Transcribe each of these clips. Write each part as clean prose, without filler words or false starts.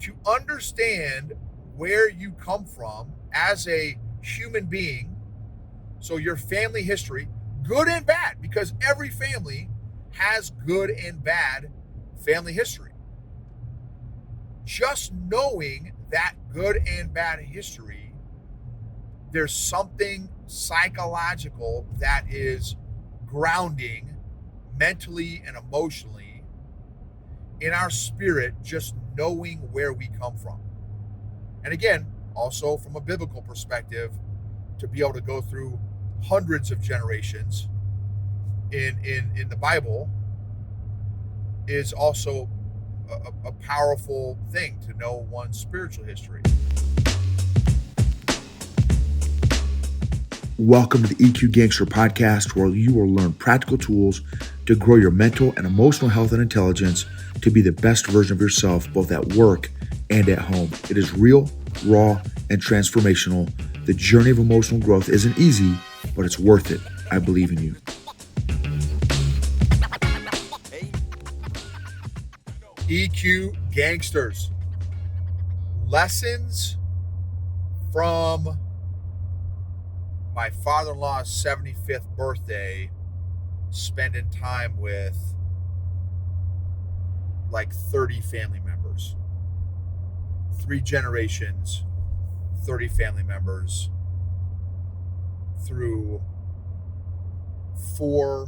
to understand where you come from as a human being. So your family history, good and bad, because every family has good and bad family history. Just knowing that good and bad history, there's something psychological that is grounding mentally and emotionally in our spirit, just knowing where we come from. And again, also from a biblical perspective, to be able to go through hundreds of generations in the Bible is also a powerful thing to know one's spiritual history. Welcome to the EQ Gangster Podcast, where you will learn practical tools to grow your mental and emotional health and intelligence to be the best version of yourself, both at work and at home. It is real, raw, and transformational. The journey of emotional growth isn't easy, but it's worth it. I believe in you. EQ Gangsters. Lessons from my father-in-law's 75th birthday, spending time with like 30 family members. 3 generations, 30 family members, through 4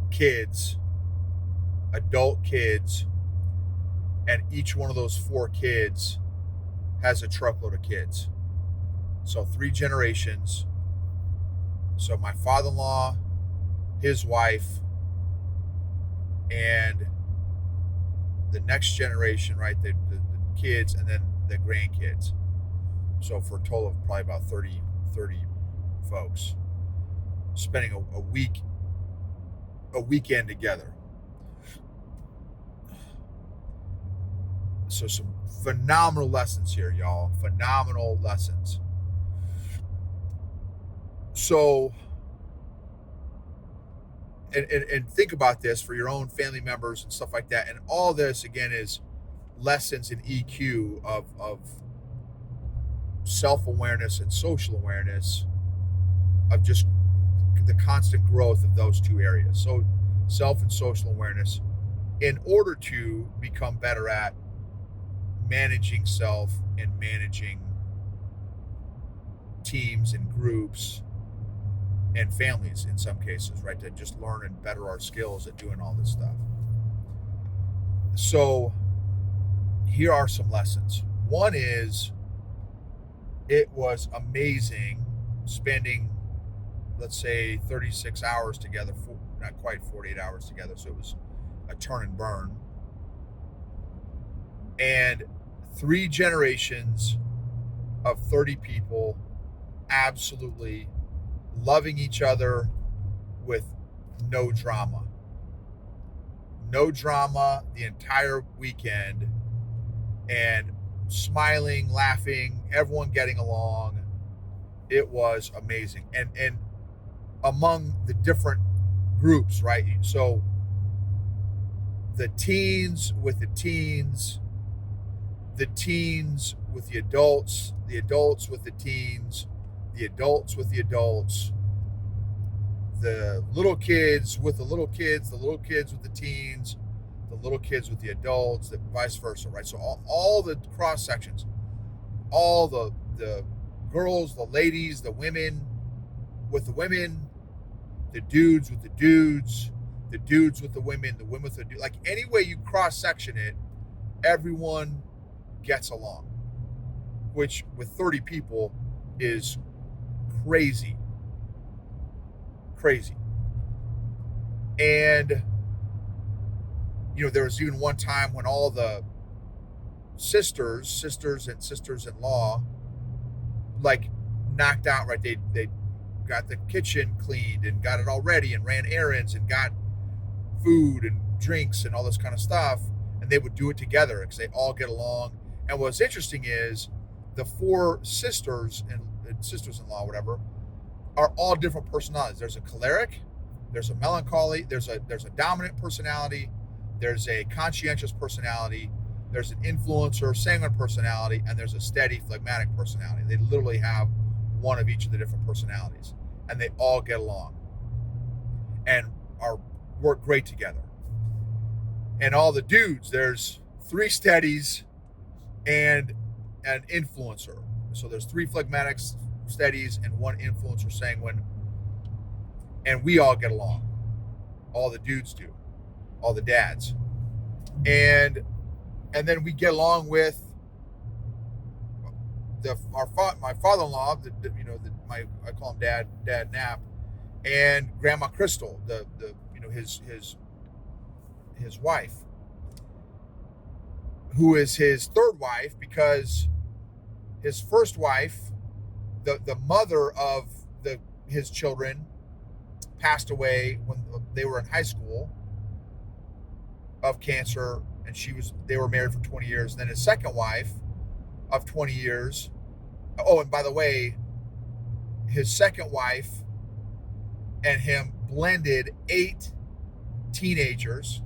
kids, adult kids, and each one of those 4 kids has a truckload of kids. So 3 generations. So my father-in-law, his wife, and the next generation, right? The kids, and then the grandkids. So for a total of probably about 30 folks spending a weekend together. So some phenomenal lessons here, y'all. Phenomenal lessons. So, and think about this for your own family members and stuff like that. And all this, again, is lessons in EQ of self-awareness and social awareness, of just the constant growth of those 2 areas. So self and social awareness, in order to become better at managing self and managing teams and groups and families in some cases, right? To just learn and better our skills at doing all this stuff. So here are some lessons. One is, it was amazing spending, let's say, 36 hours together, not quite 48 hours together. So it was a turn and burn. And 3 generations of 30 people absolutely loving each other with no drama. No drama the entire weekend, and smiling, laughing, everyone getting along. It was amazing. And among the different groups, right? So the teens with the teens with the adults with the teens, the adults with the adults, the little kids with the little kids, the little kids with the teens, the little kids with the adults, the vice versa, right? So all the cross sections, all the girls, the ladies, the women with the women, the dudes with the dudes with the women with the dudes. Like, any way you cross section it, everyone gets along, which with 30 people is crazy. And there was even one time when all the sisters and sisters-in-law, like, knocked out, right? They got the kitchen cleaned and got it all ready and ran errands and got food and drinks and all this kind of stuff, and they would do it together because they all get along. And what's interesting is the 4 sisters and sisters-in-law, whatever, are all different personalities. There's a choleric, there's a melancholy, there's a dominant personality, there's a conscientious personality, there's an influencer, sanguine personality, and there's a steady phlegmatic personality. They literally have one of each of the different personalities, and they all get along and work great together. And all the dudes, there's 3 steadies and an influencer. So there's 3 phlegmatic steadies and 1 influencer sanguine, and we all get along. All the dudes do, all the dads, and then we get along with my father-in-law, I call him Dad Knapp, and Grandma Crystal, his wife, who is his 3rd wife, because his first wife, the mother of his children, passed away when they were in high school of cancer, and they were married for 20 years. And then his second wife of 20 years. Oh, and by the way, his second wife and him blended 8 teenagers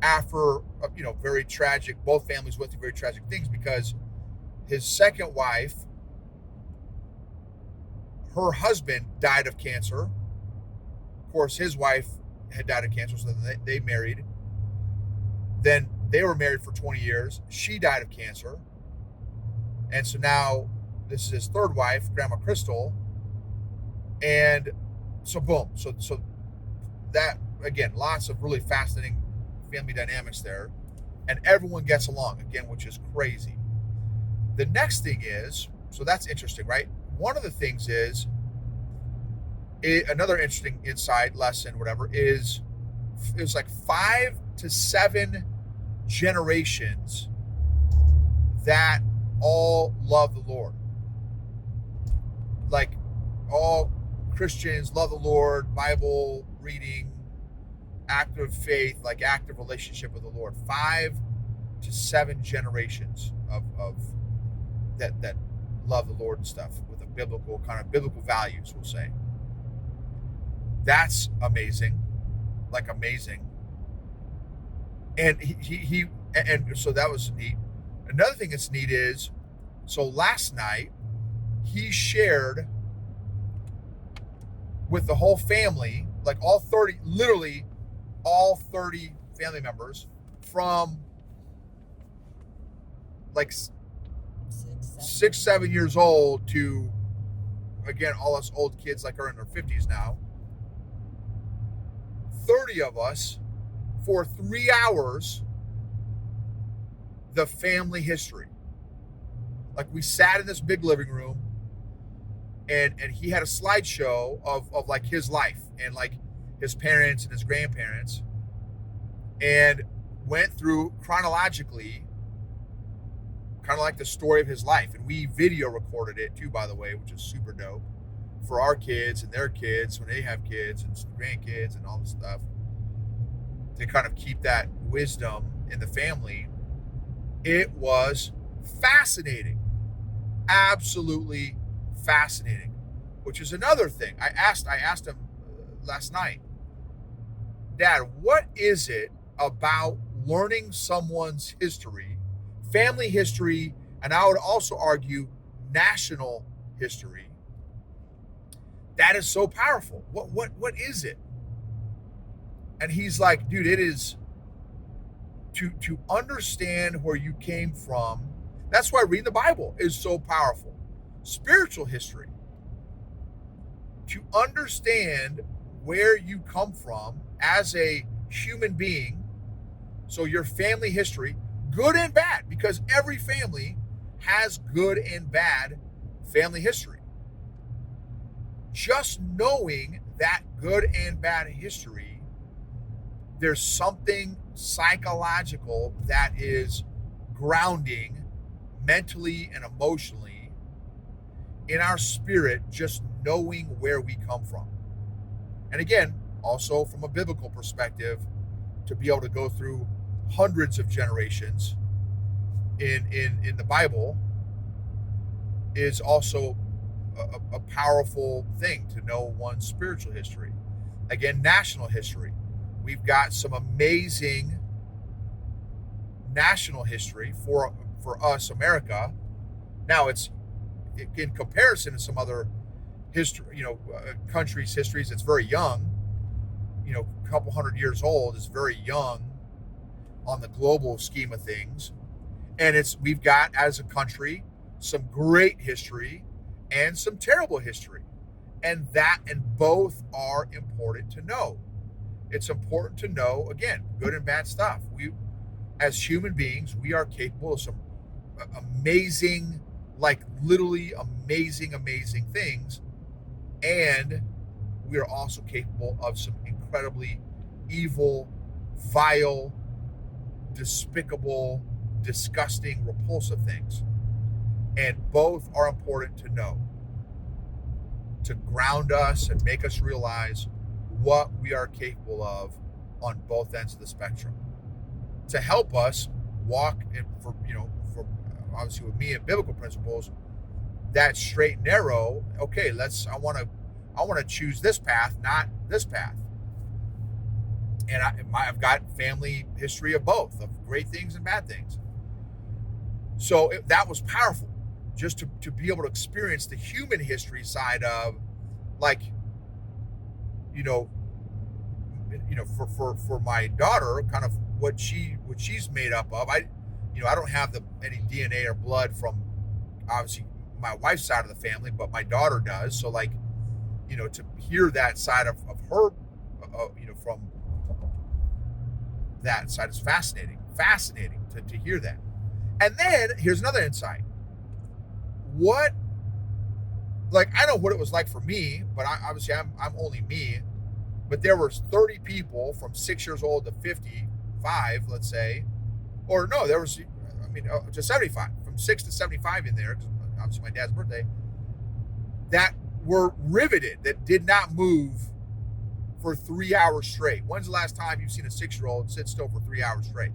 after, very tragic. Both families went through very tragic things, because his second wife, her husband died of cancer. Of course, his wife had died of cancer, so they married. Then they were married for 20 years. She died of cancer. And so now this is his 3rd wife, Grandma Crystal. And so boom. So that, again, lots of really fascinating family dynamics there. And everyone gets along, again, which is crazy. The next thing is, so that's interesting, right? One of the things is, another interesting insight, lesson, whatever, is like 5 to 7 generations that all love the Lord. Like, all Christians love the Lord, Bible reading, active faith, like active relationship with the Lord. 5 to 7 generations of that love the Lord and stuff, with a biblical values, we'll say. That's amazing, like amazing. And and so that was neat. Another thing that's neat is, so last night he shared with the whole family, like all 30, literally all 30 family members, from like 6, 7 years old to, again, all us old kids like are in their 50s now. 30 of us, for 3 hours, the family history. Like, we sat in this big living room, and he had a slideshow of like his life, and like his parents and his grandparents, and went through chronologically, kind of like the story of his life. And we video recorded it too, by the way, which is super dope for our kids and their kids when they have kids and grandkids and all this stuff, to kind of keep that wisdom in the family. It was fascinating, absolutely fascinating, which is another thing. I asked him last night, Dad, what is it about learning someone's history, family history, and I would also argue national history, that is so powerful? What is it? And he's like, dude, it is to understand where you came from. That's why reading the Bible is so powerful. Spiritual history, to understand where you come from as a human being. So your family history, good and bad, because every family has good and bad family history. Just knowing that good and bad history, there's something psychological that is grounding mentally and emotionally in our spirit, just knowing where we come from. And again, also from a biblical perspective, to be able to go through hundreds of generations in the Bible is also a powerful thing, to know one's spiritual history. Again, national history. We've got some amazing national history for us, America. Now it's in comparison to some other history, countries' histories. It's very young. A couple hundred years old is very young on the global scheme of things. And we've got, as a country, some great history and some terrible history. And both are important to know. It's important to know, again, good and bad stuff. We, as human beings, we are capable of some amazing, like literally amazing things. And we are also capable of some incredibly evil, vile, despicable, disgusting, repulsive things. And both are important to know, to ground us and make us realize what we are capable of on both ends of the spectrum, to help us walk in, for obviously with me and biblical principles, that straight and narrow. Okay, I want to choose this path, not this path. And I've got family history of both, of great things and bad things. So that was powerful, just to be able to experience the human history side of, like, for my daughter, kind of what she's made up of. I don't have any DNA or blood from, obviously, my wife's side of the family, but my daughter does. So, like, to hear that side of her, from that side is fascinating to hear that. And then here's another insight. I know what it was like for me, but obviously I'm only me, but there were 30 people from 6 years old to 55, let's say, or no, there was, to 75, from 6 to 75 in there, because obviously my dad's birthday, that were riveted, that did not move for 3 hours straight. When's the last time you've seen a 6-year-old sit still for 3 hours straight?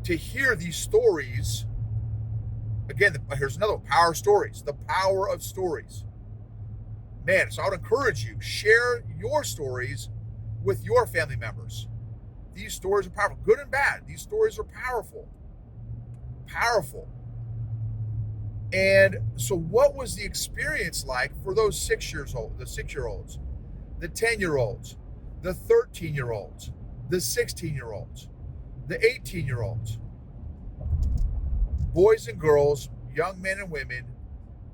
To hear these stories, again, here's another one, power stories, the power of stories. Man, so I would encourage you, share your stories with your family members. These stories are powerful, good and bad. These stories are powerful. And so what was the experience like for those 6-year-olds, the 6-year-olds, the 10-year-olds, the 13-year-olds, the 16-year-olds, the 18-year-olds, boys and girls, young men and women,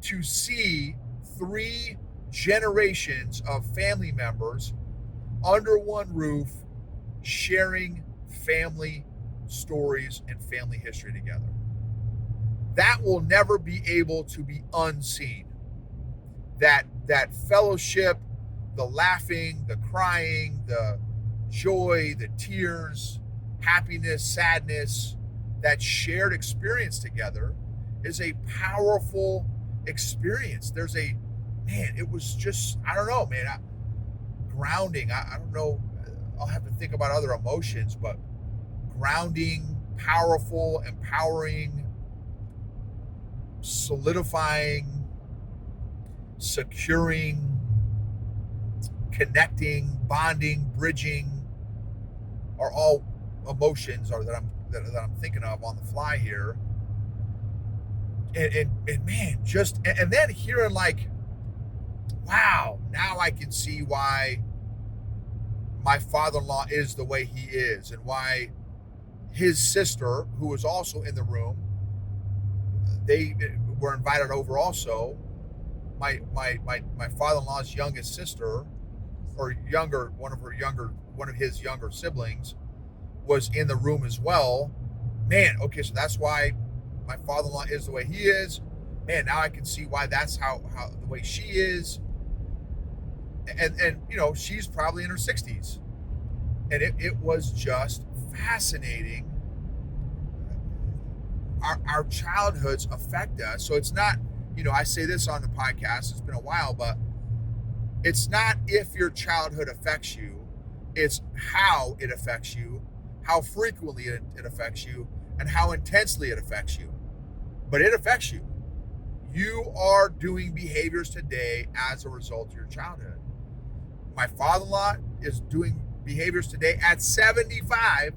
to see 3 generations of family members under one roof sharing family stories and family history together? That will never be able to be unseen. That fellowship, the laughing, the crying, the joy, the tears, happiness, sadness, that shared experience together is a powerful experience. It was just, I don't know, man, grounding. I don't know, I'll have to think about other emotions, but grounding, powerful, empowering, solidifying, securing, connecting, bonding, bridging, are all emotions that I'm thinking of on the fly here. And man, and then hearing, like, wow, now I can see why my father-in-law is the way he is, and why his sister, who was also in the room, they were invited over also. My father-in-law's youngest sister, or one of his younger siblings, was in the room as well. Man, okay, so that's why my father-in-law is the way he is. Man, now I can see why that's how the way she is. And she's probably in her 60s. And it was just fascinating. Our childhoods affect us. So it's not, I say this on the podcast, it's been a while, but it's not if your childhood affects you, it's how it affects you, how frequently it affects you, and how intensely it affects you. But it affects you. You are doing behaviors today as a result of your childhood. My father-in-law is doing behaviors today at 75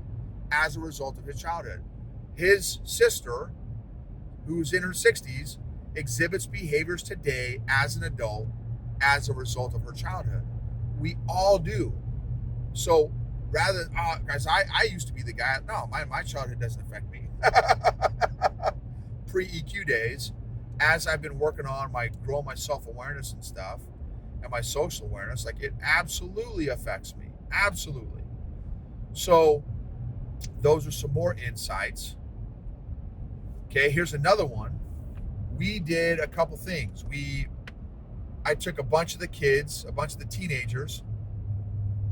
as a result of his childhood. His sister, who's in her 60s, exhibits behaviors today as an adult as a result of her childhood. We all do. So rather, guys, I used to be the guy, no, my childhood doesn't affect me. Pre-EQ days, as I've been working on growing my self-awareness and stuff, and my social awareness, like, it absolutely affects me. Absolutely. So those are some more insights. Okay, here's another one. We did a couple things. I took a bunch of the kids, a bunch of the teenagers,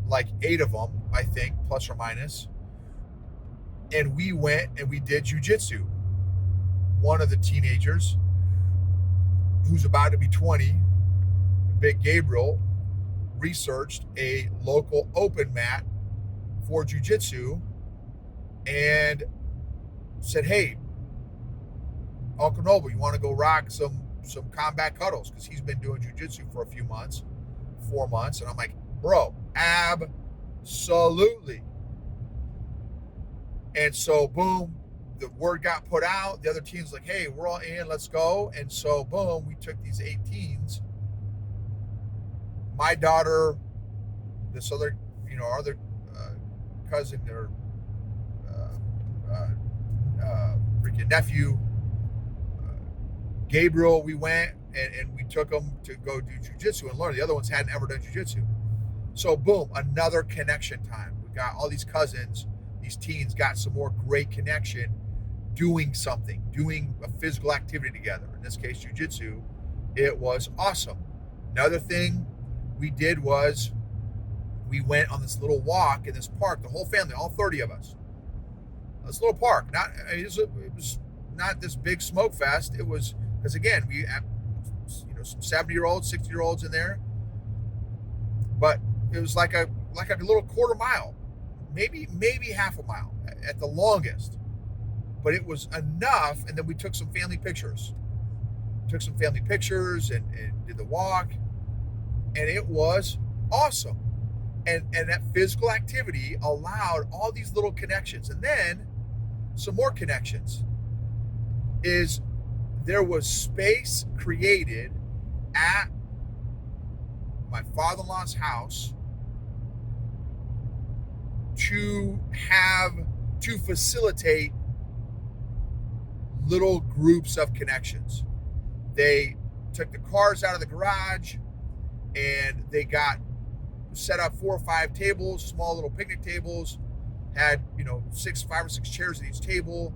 like 8 of them, I think, plus or minus, and we went and we did jujitsu. One of the teenagers, who's about to be 20, Big Gabriel, researched a local open mat for jujitsu and said, hey, Uncle Noble, you want to go rock some combat cuddles? Because he's been doing jujitsu for a few months, 4 months. And I'm like, bro, absolutely. And so, boom, the word got put out. The other teams like, hey, we're all in, let's go. And so, boom, we took these 8 teens. My daughter, this other, our other cousin or freaking nephew, Gabriel, we went and we took them to go do jujitsu and learn. The other ones hadn't ever done jujitsu. So boom, another connection time. We got all these cousins, these teens got some more great connection doing something, doing a physical activity together. In this case, jujitsu. It was awesome. Another thing we did was we went on this little walk in this park, the whole family, all 30 of us. This little park, it was not this big smoke fest. It was, because again, we had, some 70-year-olds, 60-year-olds in there, but it was like a little quarter mile, maybe half a mile at the longest, but it was enough. And then we took some family pictures, and did the walk, and it was awesome. And that physical activity allowed all these little connections. And then some more connections is there was space created at my father-in-law's house to facilitate little groups of connections. They took the cars out of the garage and they got set up 4 or 5 tables, small little picnic tables, had 5 or 6 chairs at each table,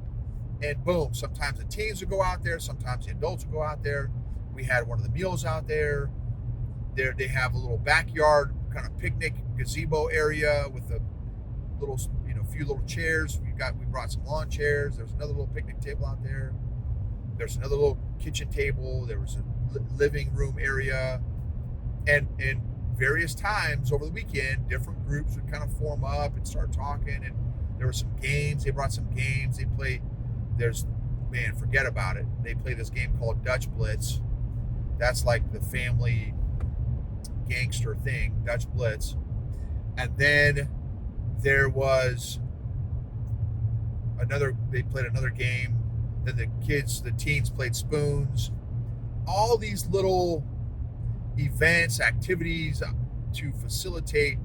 and boom, sometimes the teens would go out there, sometimes the adults would go out there. We had one of the meals out there. They have a little backyard kind of picnic gazebo area with a little, few little chairs. We brought some lawn chairs. There's another little picnic table out there. There's another little kitchen table. There was a living room area, and various times over the weekend, different groups would kind of form up and start talking, and there were some games. They brought some games. They play. Forget about it. They play this game called Dutch Blitz. That's like the family gangster thing, Dutch Blitz. And then there was they played another game. Then the teens played spoons. All these little events, activities to facilitate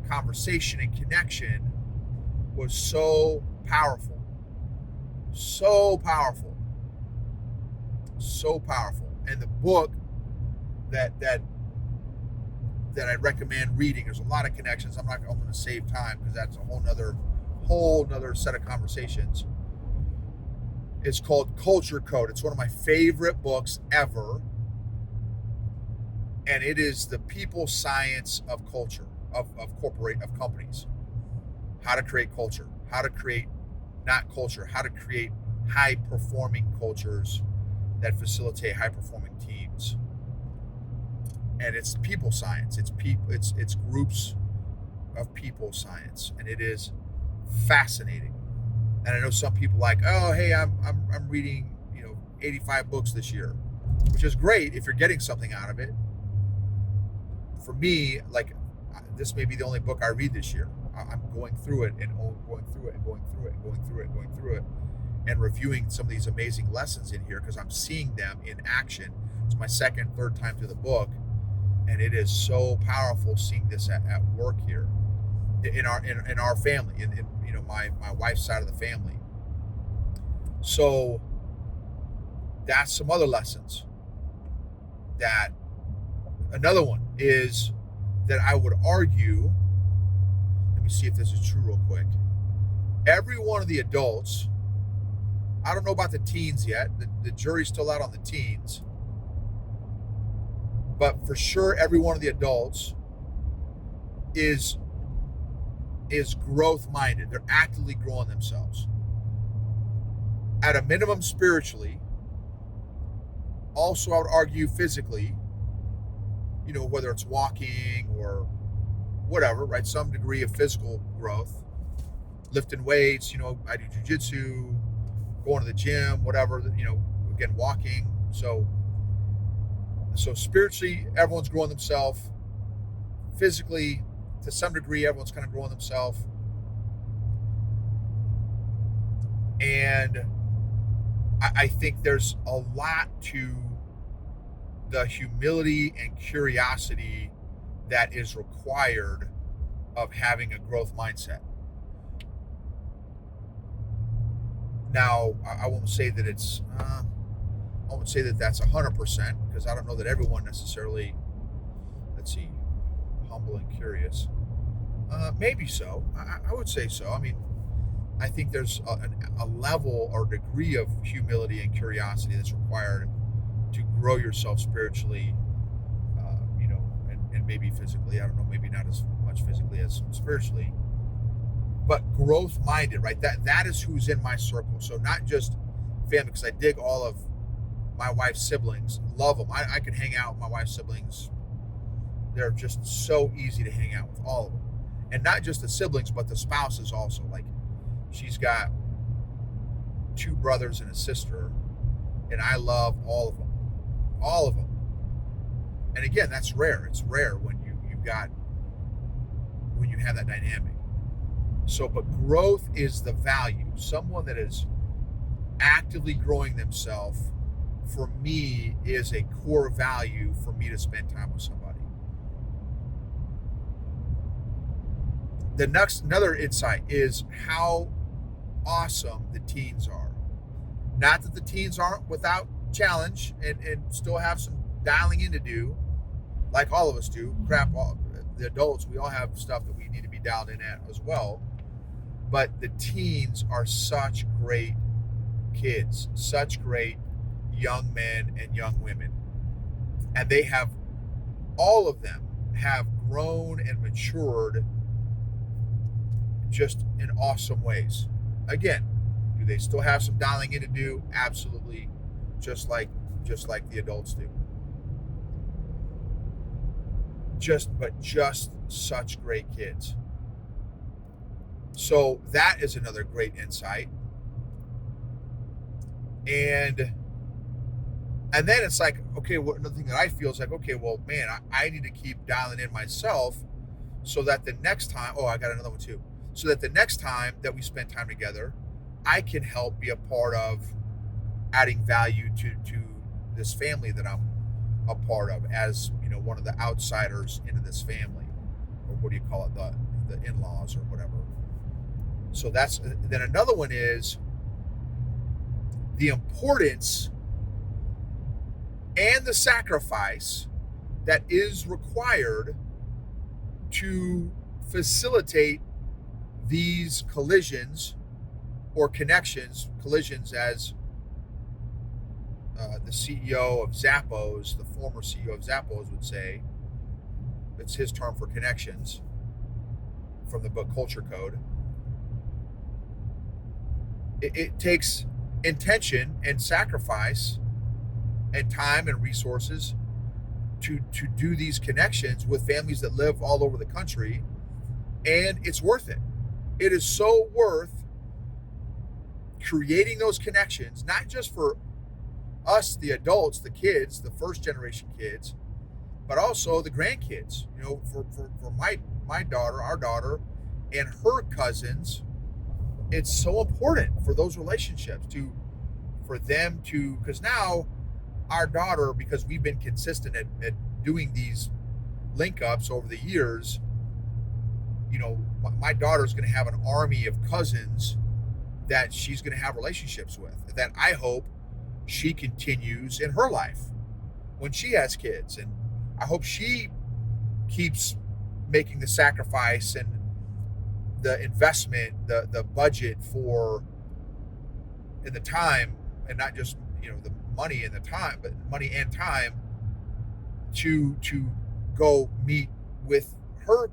conversation and connection was so powerful. So powerful. So powerful. And the book that I recommend reading, there's a lot of connections. I'm going to save time because that's a whole nother set of conversations. It's called Culture Code. It's one of my favorite books ever. And it is the people science of culture, of companies. How to create culture, how to create high-performing cultures that facilitate high-performing teams. And it's people science. It's groups of people science, and it is fascinating. And I know some people like, oh, hey, I'm reading 85 books this year, which is great if you're getting something out of it. For me, like, this may be the only book I read this year. I'm going through it and going through it and going through it and going through it and going through it and reviewing some of these amazing lessons in here because I'm seeing them in action. It's my second, third time through the book, and it is so powerful seeing this at work here in our family, in my wife's side of the family. So that's some other lessons. That another one is that I would argue, let me see if this is true real quick. Every one of the adults, I don't know about the teens yet, the jury's still out on the teens, but for sure every one of the adults is growth minded. They're actively growing themselves. At a minimum spiritually, also I would argue physically, whether it's walking or whatever, right? Some degree of physical growth, lifting weights, I do jujitsu, going to the gym, whatever, again, walking. So spiritually, everyone's growing themselves. Physically, to some degree, everyone's kind of growing themselves. And I think there's a lot to the humility and curiosity that is required of having a growth mindset. Now, I won't say that it's, I won't say that that's 100% because I don't know that everyone necessarily, let's see, humble and curious. Maybe so. I would say so. I mean, I think there's a level or degree of humility and curiosity that's required to grow yourself spiritually, and maybe physically. I don't know, maybe not as much physically as spiritually, but growth minded, right? That is who's in my circle. So not just family, because I dig all of my wife's siblings, love them. I could hang out with my wife's siblings. They're just so easy to hang out with, all of them. And not just the siblings, but the spouses also. Like, she's got 2 brothers and a sister, and I love all of them. All of them. And again, that's rare. It's rare when you have that dynamic. So, but growth is the value. Someone that is actively growing themselves, for me, is a core value for me to spend time with somebody. Another insight is how awesome the teens are. Not that the teens aren't without challenge and still have some dialing in to do, like all of us do. The adults, we all have stuff that we need to be dialed in at as well. But the teens are such great kids, such great young men and young women. And they have, all of them have grown and matured just in awesome ways. Again, do they still have some dialing in to do? Absolutely, just like the adults do. Just such great kids. So that is another great insight. And then it's like, okay, another thing that I feel is like, okay, well, man, I need to keep dialing in myself so that the next time, I got another one too, so that the next time that we spend time together, I can help be a part of adding value to this family that I'm a part of as, one of the outsiders into this family, or what do you call it, the in-laws or whatever. So then another one is the importance and the sacrifice that is required to facilitate these collisions or connections, collisions as the CEO of Zappos, the former CEO of Zappos would say. It's his term for connections from the book Culture Code. It takes intention and sacrifice and time and resources to do these connections with families that live all over the country, and it's worth it. It is so worth creating those connections, not just for us, the adults, the kids, the first generation kids, but also the grandkids. For my daughter, our daughter, and her cousins, it's so important for those relationships for them to, because now our daughter, because we've been consistent at doing these link ups over the years, my daughter's going to have an army of cousins that she's going to have relationships with, that I hope she continues in her life when she has kids. And I hope she keeps making the sacrifice and the investment, the budget for, and the time, and not just, the money and the time, but money and time to go meet with her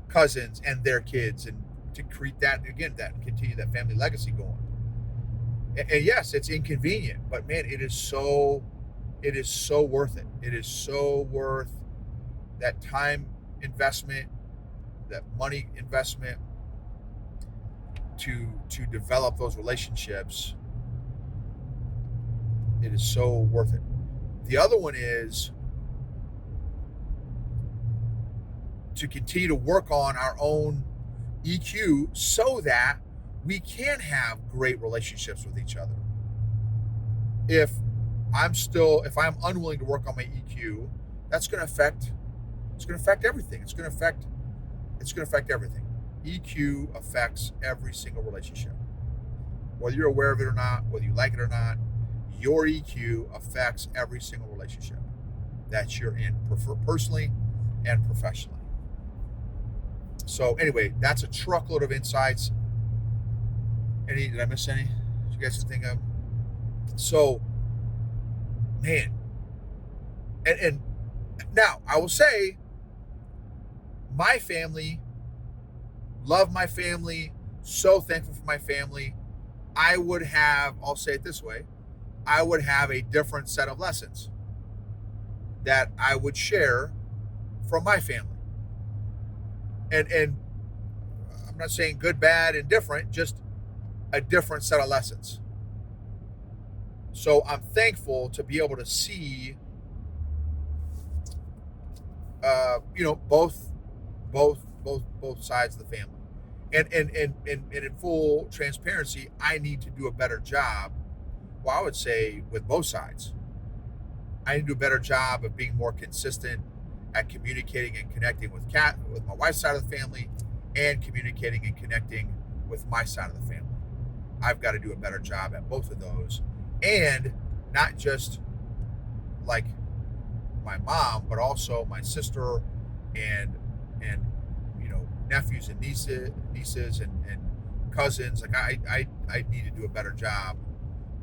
cousins and their kids, and to create that, again, that continue that family legacy going. And yes, it's inconvenient, but man, it is so worth it. It is so worth that time investment, that money investment to develop those relationships. It is so worth it. The other one is to continue to work on our own EQ so that we can have great relationships with each other. If I'm unwilling to work on my EQ, that's going to affect everything. It's going to affect everything. EQ affects every single relationship. Whether you're aware of it or not, whether you like it or not, your EQ affects every single relationship that you're in, personally and professionally. So anyway, that's a truckload of insights. Did I miss any? Did you guys think of? So, man, and now I will say, my family, love my family, so thankful for my family. I'll say it this way, I would have a different set of lessons that I would share from my family. And I'm not saying good, bad, and different, just a different set of lessons. So I'm thankful to be able to see, both sides of the family. And in full transparency, I need to do a better job. Well, I would say with both sides, I need to do a better job of being more consistent at communicating and connecting with my wife's side of the family, and communicating and connecting with my side of the family. I've got to do a better job at both of those, and not just like my mom, but also my sister and nephews and nieces and cousins. Like I need to do a better job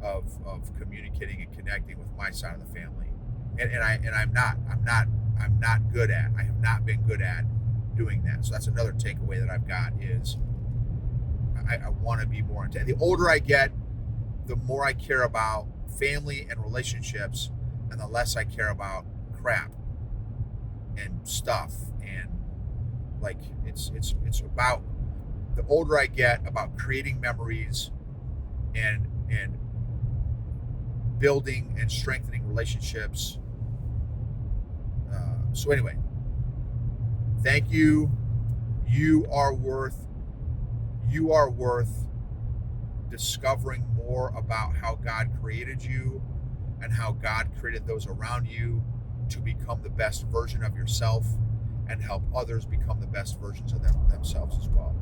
of communicating and connecting with my side of the family, and I'm not good at. I have not been good at doing that. So that's another takeaway that I've got is I want to be more intense. The older I get, the more I care about family and relationships, and the less I care about crap and stuff. And like it's about, the older I get, about creating memories and building and strengthening relationships. So anyway, thank you. You are worth discovering more about how God created you and how God created those around you to become the best version of yourself and help others become the best versions of themselves as well.